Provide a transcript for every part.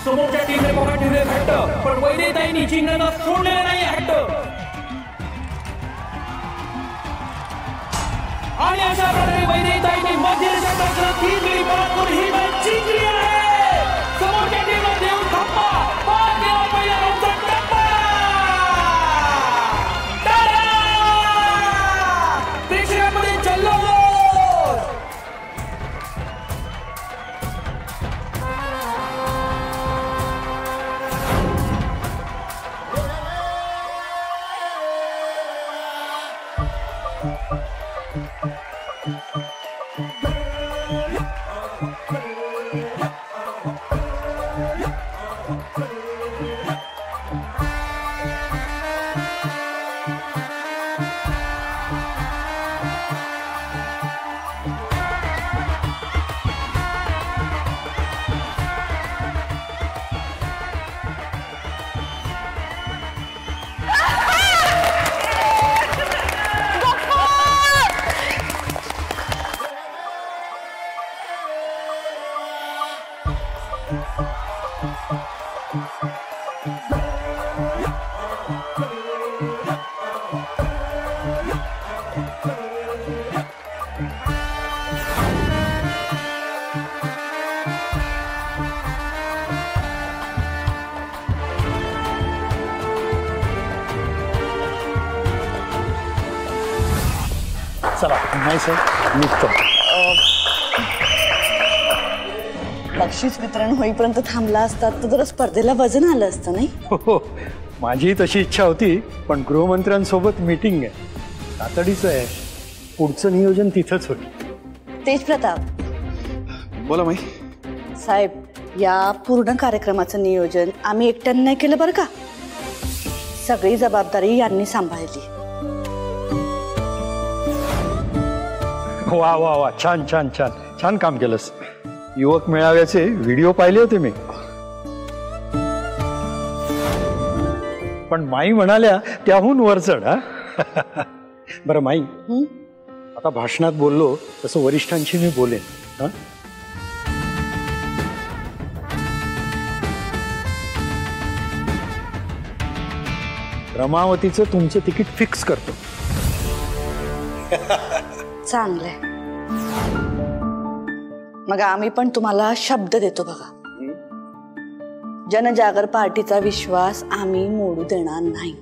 समोरच्या टीमने बघा ठेवले हट्ट, पण वैदेताईंनी जिंकण्याचा सोडलेला नाही हट्ट. आणि अशा प्रकारे वैदेताईंनी मध्यरेषा 3 गडी बाद करून ही मॅच जिंकली आहे. समोरच्या टीमला देऊन धप्पा, पार केला पहिल्या राऊंडचा टप्पा. प्रेक्षकांमध्ये जल्लोष. चला नाही सर निघतो. बक्षीस वितरण होईपर्यंत थांबला असतात तर जरा स्पर्धेला वजन आलं असतं नाही. हो, माझी तशी इच्छा होती, पण गृहमंत्र्यांसोबत मीटिंग आहे, तातडीचं आहे. पुढचं नियोजन तिथंच होईल. तेज प्रताप बोला माई साहेब, या पूर्ण कार्यक्रमाचं नियोजन आम्ही एकट्याने नाही केलं बरं का. सगळी जबाबदारी यांनी सांभाळली. वा वा वा, छान छान छान छान काम केलंस. युवक मेळाव्याचे व्हिडिओ पाहिले होते मी, पण माई म्हणाल्या त्याहून वरचढ. हा बरं माई, आता भाषणात बोललो तसं वरिष्ठांशी मी बोलेन. हा रमावतीचं तुमचं तिकीट फिक्स करतो. चांगलंय. मग आम्ही पण तुम्हाला शब्द देतो बघा, जनजागर पार्टीचा विश्वास आम्ही मोडू देणार नाही.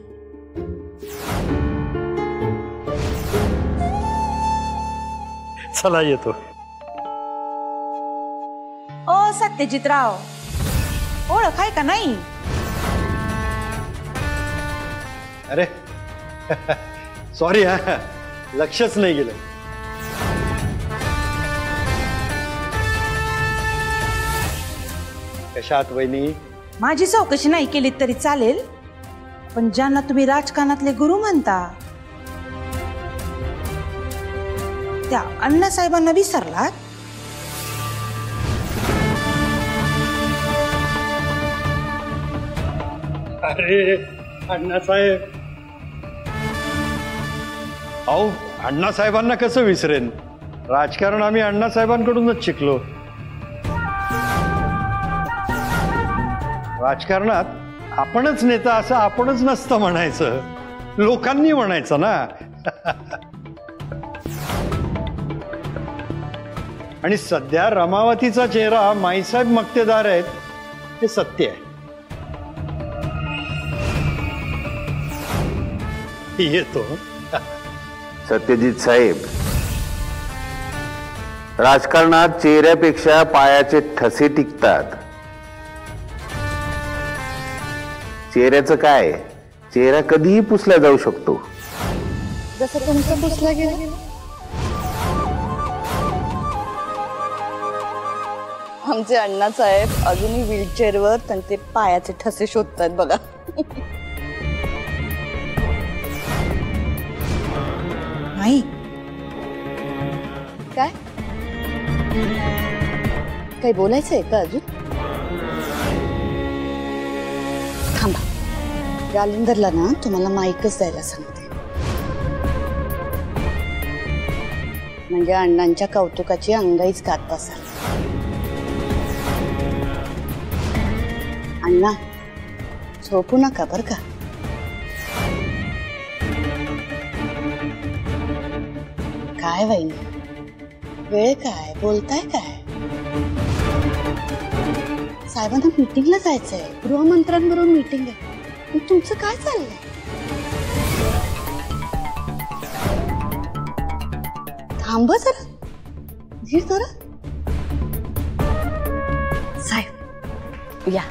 चला येतो. ओ सत्यजितराव, ओळख आहे का नाही? अरे सॉरी, हा लक्षच नाही गेलं. कशात वहिनी? माझी चौकशी नाही केली तरी चालेल, पण ज्यांना तुम्ही राजकारणातले गुरु म्हणता त्या अण्णासाहेबांना विसरलात? अरे अण्णासाहेब, अहो अण्णासाहेबांना कसं विसरेन? राजकारण आम्ही अण्णासाहेबांकडूनच शिकलो. राजकारणात आपणच नेता असं आपणच नसतं म्हणायचं, लोकांनी म्हणायचं ना. आणि सध्या रमावतीचा चेहरा माईसाहेब मक्तेदार आहेत हे सत्य आहे. येतो. सत्यजित साहेब, राजकारणात चेहऱ्यापेक्षा पायाचे ठसे टिकतात. चेहऱ्याचं काय, चेहरा कधीही पुसला जाऊ शकतो. जसं तुमचं पुसला गेलं. आमचे अण्णासाहेब अजूनही व्हीलचेअरवर त्यांचे पायाचे ठसे शोधतात बघा. नाही काय काही बोलायचंय का अजून? थांबा, जालिंदरला ना तुम्हाला माईकच द्यायला सांगते, म्हणजे अण्णांच्या कौतुकाची अंगाईच गात बसाल. अण्णा झोपू नका बर का. काय वहिनी वेळ काय बोलताय काय. साहेबांना मीटिंगला जायचंय गृहमंत्र्यांबरोबर मीटिंग आहे. पण तुमचं काय चाललंय. थांब जरा धीर धरा. साहेब या.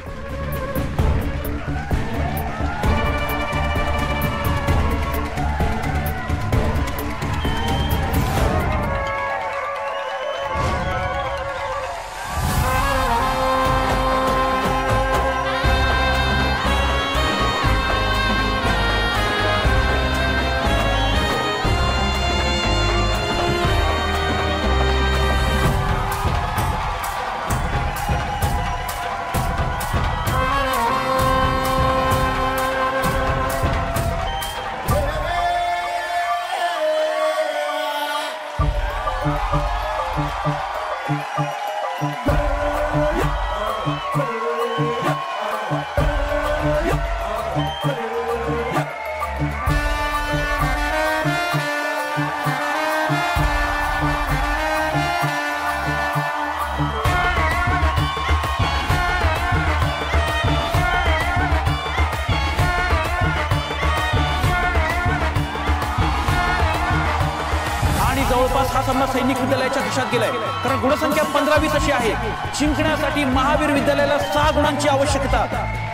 जवळपास हा सामना सैनिक विद्यालयाच्या दिशेत गेलाय, कारण गुणसंख्या 15-20 अशी आहे. जिंकण्यासाठी महावीर विद्यालयाला 6 गुणांची आवश्यकता.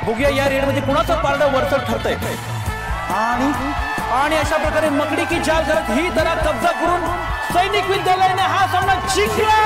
बघूया या रेडमध्ये कुणाचं पारडं वरचढ ठरतंय. आणि अशा प्रकारे मकडी की जाल करत ही दरा कब्जा करून सैनिक विद्यालयाने हा सामना जिंकला.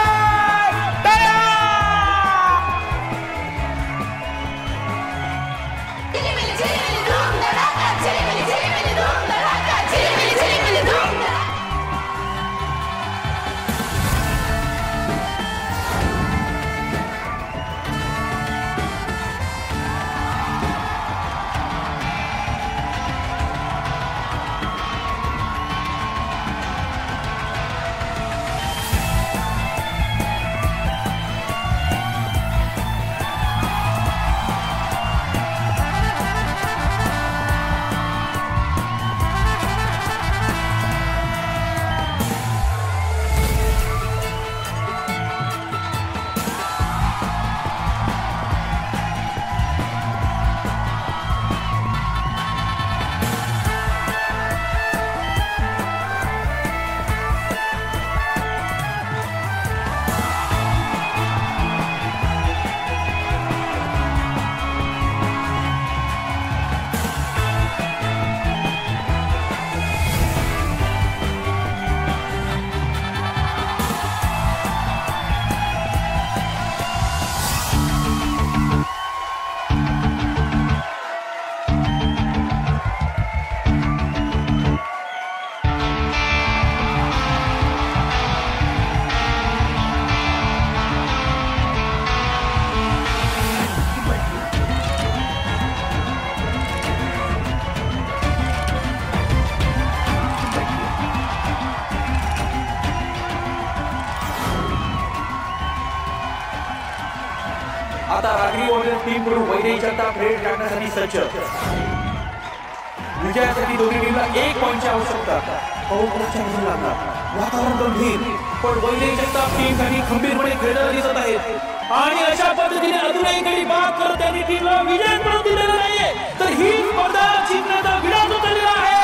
आता रागरी वॉरियर्स टीम कडून वैदेही जनता रेड टाकण्यासाठी सज्ज. विजयासाठी दोन्ही टीमला 1 पॉइंटची आवश्यकता. वातावरण गंभीर, पण वैदेही जनता टीमसाठी खंबीरपणे खेळताना दिसत आहेत. आणि अशा पद्धतीने अजूनही काही बाद करत त्यांनी टीमला विजय मिळवून दिलेला नाहीये, तर ही स्पर्धा जिंकण्याचा विलास उतरलेला आहे.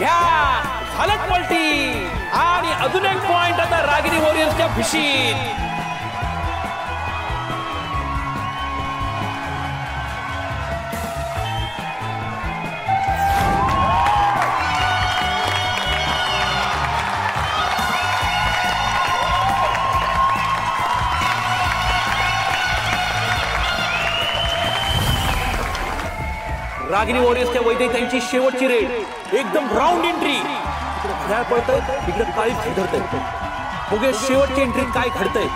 घ्या, झालंच पलटी आणि अजून एक पॉइंट आता रागिनी वॉरियर्सच्या भिशीत. रागिनी वॉरियर्सच्या वैद्यतांची शेवटची रेड, एकदम राऊंड एंट्री. इकडे घड्याळ पळतंय, इकडे काळीच धरतंय. बघूया शेवटची एंट्रीत काय घडतंय.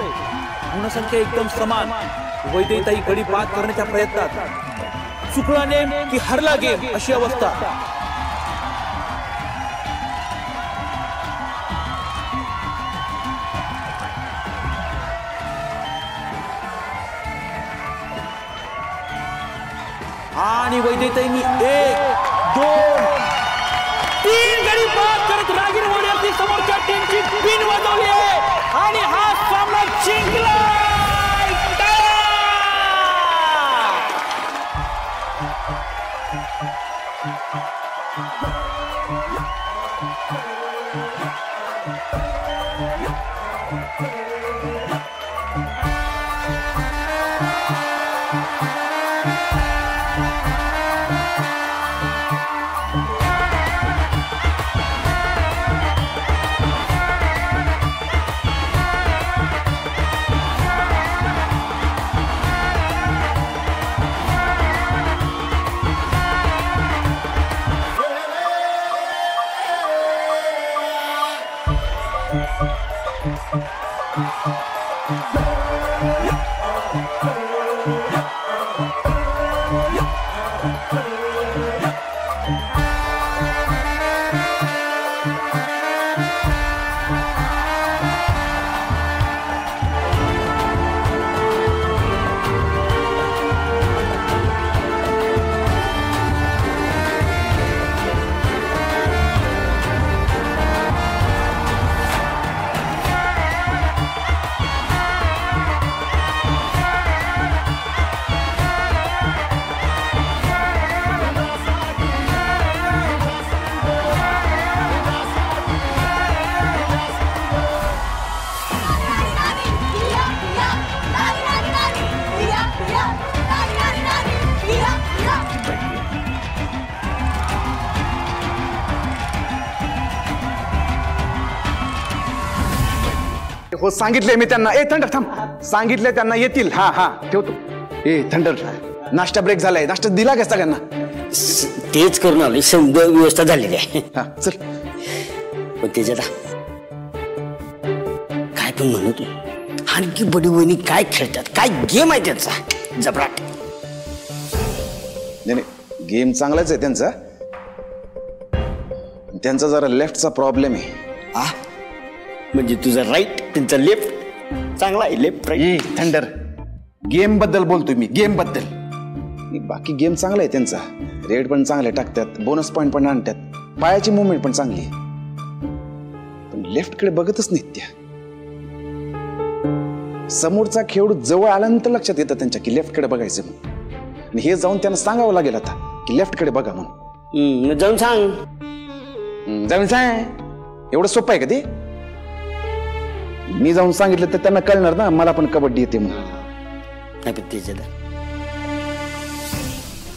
गुणसंख्या एकदम समान. वैद्यताई गडी बाद करण्याच्या प्रयत्नात. चुकला नेम की हरला गेम अशी अवस्था. आणि वैद्यताईंनी 1, 2, 3 गडी बाद करत रागिनी वॉरियर्सनी समोरच्या टीमची पिन वाजवली आहे आणि हा सामना जिंकला. हो सांगितलंय मी त्यांना. ए थंडर थांब, सांगितलंय त्यांना येतील. हा हा ठेवतो. ए थंडर, नाश्ता ब्रेक झालाय, नाश्ता दिला का सगळ्यांना? तेच करून आलोय, समजा व्यवस्था झालेली आहे. हा चल. पण त्याच्यात काय पण म्हणू तू, आणखी बडी वहिनी काय खेळतात, काय गेम आहे त्यांचा जबराट. नाही गेम चांगलाच आहे त्यांचा. त्यांचा जरा लेफ्टचा प्रॉब्लेम आहे. म्हणजे तुझा राईट, त्यांचा लेफ्ट चांगला आहे. Left right. थंडर, गेम बद्दल बोलतोय मी, गेम बद्दल. बाकी गेम चांगला आहे त्यांचा. रेड पण चांगले टाकतात, बोनस पॉइंट पण आणतात, पायाची मुवमेंट पण चांगली आहे. पण लेफ्ट कडे बघतच नाहीत त्या. समोरचा खेळाडू जवळ आल्यानंतर लक्षात येतं त्यांच्या की लेफ्ट कडे बघायचं म्हणून. आणि हे जाऊन त्यांना सांगावं लागेल आता की लेफ्ट कडे बघा म्हणून. जाऊन सांग. जाऊन सांग. एवढं सोपं आहे का ते? मी जाऊन सांगितलं तर त्यांना कळणार ना मला पण कबड्डी येते म्हणून. नाही पण त्याच्यात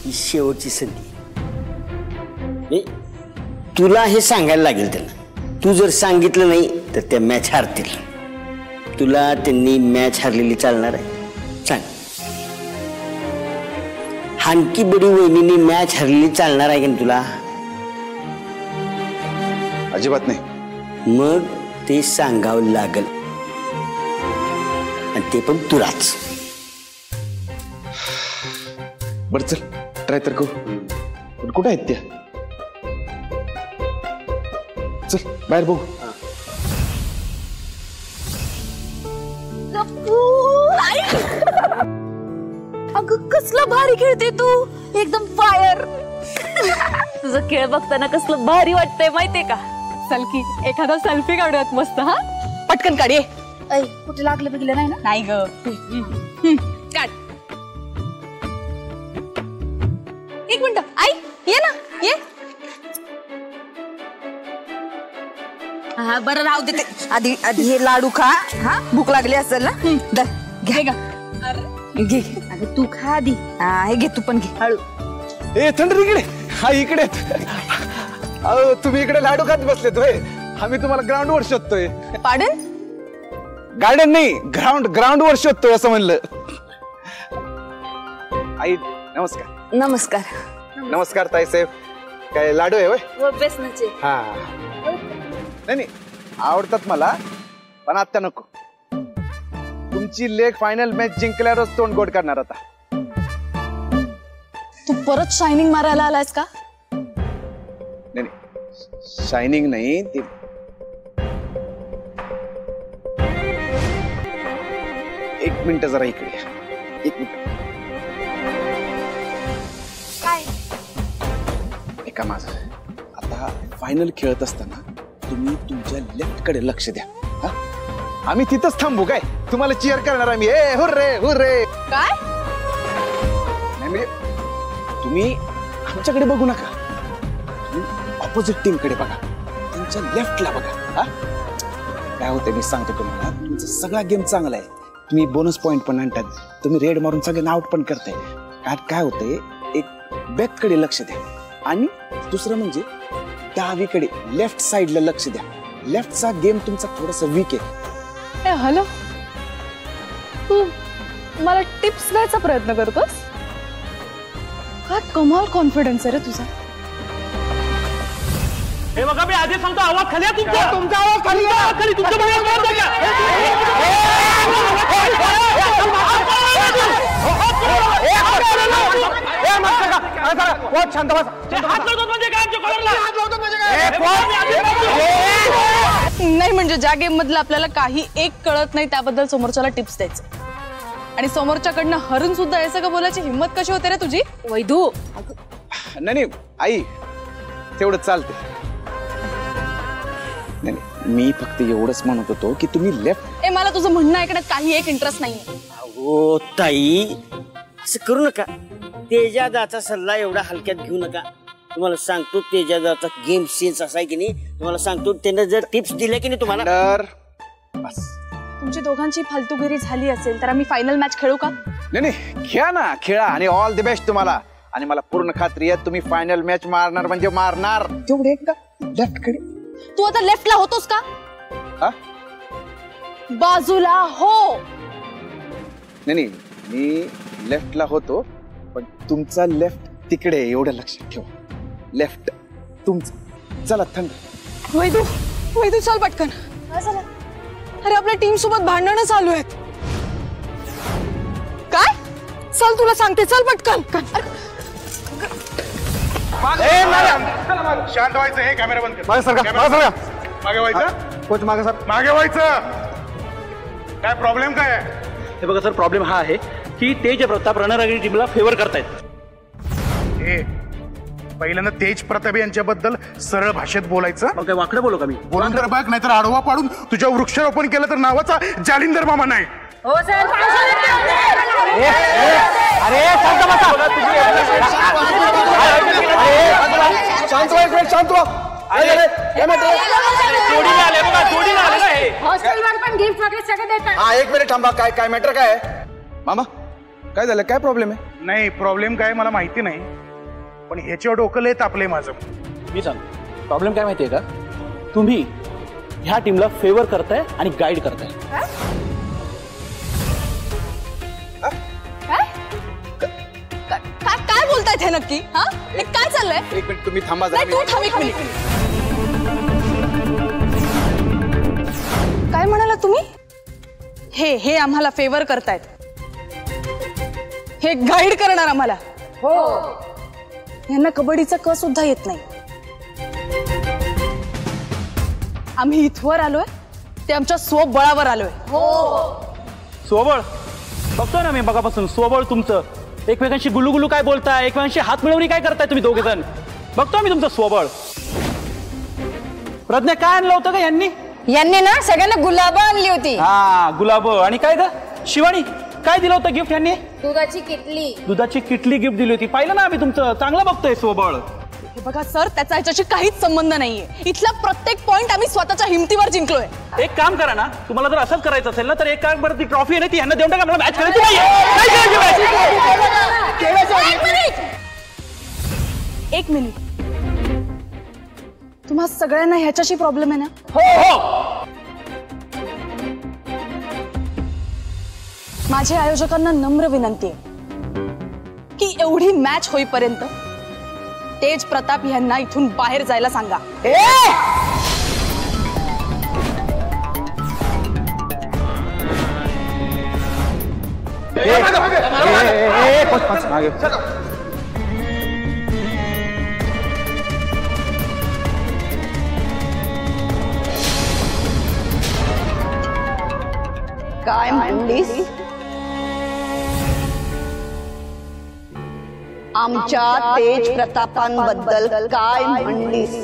ही शेवटची संधी. तुला हे सांगायला लागेल त्यांना. तू जर सांगितलं नाही तर त्या मॅच हारतील. तुला त्यांनी मॅच हारलेली चालणार आहे? सांग. हानकी बडी वहिनीने मॅच हरलेली चालणार आहे का तुला? अजिबात नाही. मग ते सांगावं लागल, आणि ते पण तुलाच. बर चल ट्राय तर करू. पण कुठे आहेत त्या? चल बाहेर बघू. अगं कसला भारी खेळते तू, एकदम फायर. तुझं खेळ बघताना कसलं भारी वाटतंय माहितीये का? सलकी एखादा सेल्फी काढूयात मस्त. हा पटकन काढ. कुठे लागलं बिगलं नाही ना? नाही ग. काढ. एक मिनिट आई, ये ना ये. हा बरं राहू दे ते. आधी आधी हे लाडू खा. हा भूक लागली असेल ना. घे घे. अगं तू खा आधी. हा हे घे तू पण घे हळू. ए थंड इकडे. हा इकडे. अहो तुम्ही इकडे लाडू खात बसलेत होय. आम्ही तुम्हाला ग्राउंड वर शोधतोय. पाडन गार्डन नाही ग्राउंड वर शोधतोय असं म्हणलं. आई नमस्कार. नमस्कार. नमस्कार ताईसाहेब. काय लाडू आहे होय? बेसनाचे. हा नाही आवडतात मला पण आता नको. तुमची लेग फायनल मॅच जिंकल्यावरच तोंड गोड करणार आता. तू परत शायनिंग मारायला आलायस का? नाही शायनिंग नाही ते एक मिनिट जरा इकडे या. एक मिनिट. काय ऐका माझं. आता फायनल खेळत असताना तुम्ही तुमच्या लेफ्ट कडे लक्ष द्या. हा? आम्ही तिथंच थांबू काय. तुम्हाला चिअर करणार आम्ही. ए हुर्रे हुर्रे. काय नाही म्हणजे तुम्ही आमच्याकडे बघू नका. ऑपोजिट टीम कडे बघा. तुमच्या लेफ्टला बघा. हा काय होतंय मी सांगतो तुम्हाला. तुमचा सगळा गेम चांगला आहे. तुम्ही बोनस पॉइंट पण आणतात. तुम्ही रेड मारून सगळ्यांना आउट पण करताय. काय होतंय एक बॅक कडे लक्ष द्या आणि दुसरं म्हणजे डावीकडे लेफ्ट साइडला लक्ष द्या. लेफ्टचा गेम तुमचा थोडासा वीक आहे. हॅलो तू मला टिप्स द्यायचा प्रयत्न करतोस? काय कमाल कॉन्फिडन्स आहे रे तुझा. हे बघा मी आधी सांगतो आवाज खाली आहे तुमचा. तुमचा आवाज खाली आहे. खाली तुमच्या बाहेर आवाज आहे शांत बस. नाही म्हणजे ज्या गेम मधलं आपल्याला काही एक कळत नाही त्याबद्दल समोरच्याला टिप्स द्यायचं आणि समोरच्याकडनं हरून सुद्धा यायचं का बोलायची हिंमत कशी होते रे तुझी वैदू? नाही आई तेवढं चालते. नाही मी फक्त एवढंच म्हणत होतो की तुम्ही लेफ्ट. ए मला तुझं म्हणणं ऐकण्यात काही एक इंटरेस्ट नाहीये. हो ताई असं करू नका. तेजादाचा सल्ला एवढा हलक्यात घेऊ नका. तुम्हाला सांगतो तेजादाचा गेम सेन्स असा आहे की नाही. तुम्हाला सांगतो त्यानं जर टिप्स दिल्या की नाही तुम्हाला बस. तुमची दोघांची फालतूगिरी झाली असेल तर आम्ही फायनल मॅच खेळू का? नाही खेळा ना खेळा आणि ऑल द बेस्ट तुम्हाला. आणि मला पूर्ण खात्री आहे तुम्ही फायनल मॅच मारणार म्हणजे मारणार. तेवढे एकदा लेफ्ट कडे. तू आता लेफ्टला होतोस का? हा बाजूला हो. नाही मी लेफ्टला होतो पण तुमचा लेफ्ट तिकडे एवढं लक्षात ठेवा. लेफ्ट तुमचं. चला थंड. वैदू वैदू चल पटकन. अरे आपल्या टीम सोबत भांडणं चालू आहेत. काय चल तुला सांगते चल पटकन. शांत व्हायचं. हे कॅमेरा बंद कर. मागे व्हायचं. कोच मागे सर. मागे व्हायचं. काय प्रॉब्लेम काय आहे? हे बघा सर प्रॉब्लेम हा आहे की तेज प्रताप रणरागिणी टीमला फेवर करतायत. हे पहिल्यांदा तेज प्रताप यांच्याबद्दल सरळ भाषेत बोलायचं. मग काय वाकडं बोलू का मी? बोलून तर बघ नाहीतर आडवा पाडून तुझ्या वृक्षारोपण केलं तर नावाचा जालिंदर मामा नाही. अरे शांत बसा. शांत व्हा शांत व्हा. हा एक मिनिट थांबा. काय मॅटर काय आहे मामा? काय झालं? काय प्रॉब्लेम आहे? नाही प्रॉब्लेम काय मला माहिती नाही पण ह्याच्यावर डोकं लय तापलंय माझं. मी सांगतो प्रॉब्लेम काय माहितीये का? तुम्ही ह्या टीमला फेवर करताय आणि गाईड करताय. काय बोलतायत हे नक्की? हा काय चाललंय? एक मिनिट तुम्ही थांबा नाही तू थांब एक मिनिट. काय म्हणाला तुम्ही? हे आम्हाला फेवर करतायत. हे गाईड करणार आम्हाला. हो यांना कबड्डीचा क सुद्धा येत नाही. आम्ही इथवर आलोय ते आमच्या स्वबळावर आलोय. स्वबळ बघतोय ना मी बघापासून. स्वबळ तुमचं. एकमेकांशी गुलुगुलू काय बोलताय. एकमेकांशी हात मिळवणी काय करताय तुम्ही दोघे जण. बघतोय मी तुमचं स्वबळ. प्रज्ञा काय आणलं होतं का यांनी? यांनी ना सगळ्यांना गुलाब आणली होती. हा गुलाब. आणि काय ग शिवानी काय दिलं होतं गिफ्ट यांनी? दुधाची किटली. दुधाची किटली गिफ्ट दिली होती. पाहिलं ना आम्ही तुमचं. चांगलं बघतोय स्वबळ. हे बघा सर, त्याचा ह्याच्याशी काहीच संबंध नाहीये. इथला प्रत्येक पॉइंट आम्ही स्वतःच्या हिमतीवर जिंकलोय. एक काम करा ना, तुम्हाला जर असंच करायचं असेल ना तर एक काम बरं, ती ट्रॉफी आहे ना ती ह्यांना देऊन टाका. मला मॅच करायची नाहीये. एक मिनिट, तुम्हा सगळ्यांना ह्याच्याशी प्रॉब्लेम आहे ना? हो. माझ्या आयोजकांना नम्र विनंती आहे की एवढी मॅच होईपर्यंत तेज प्रताप यांना इथून बाहेर जायला सांगा. काय म्हणलीस? आमच्या तेज प्रतापांबद्दल काय म्हणलीस?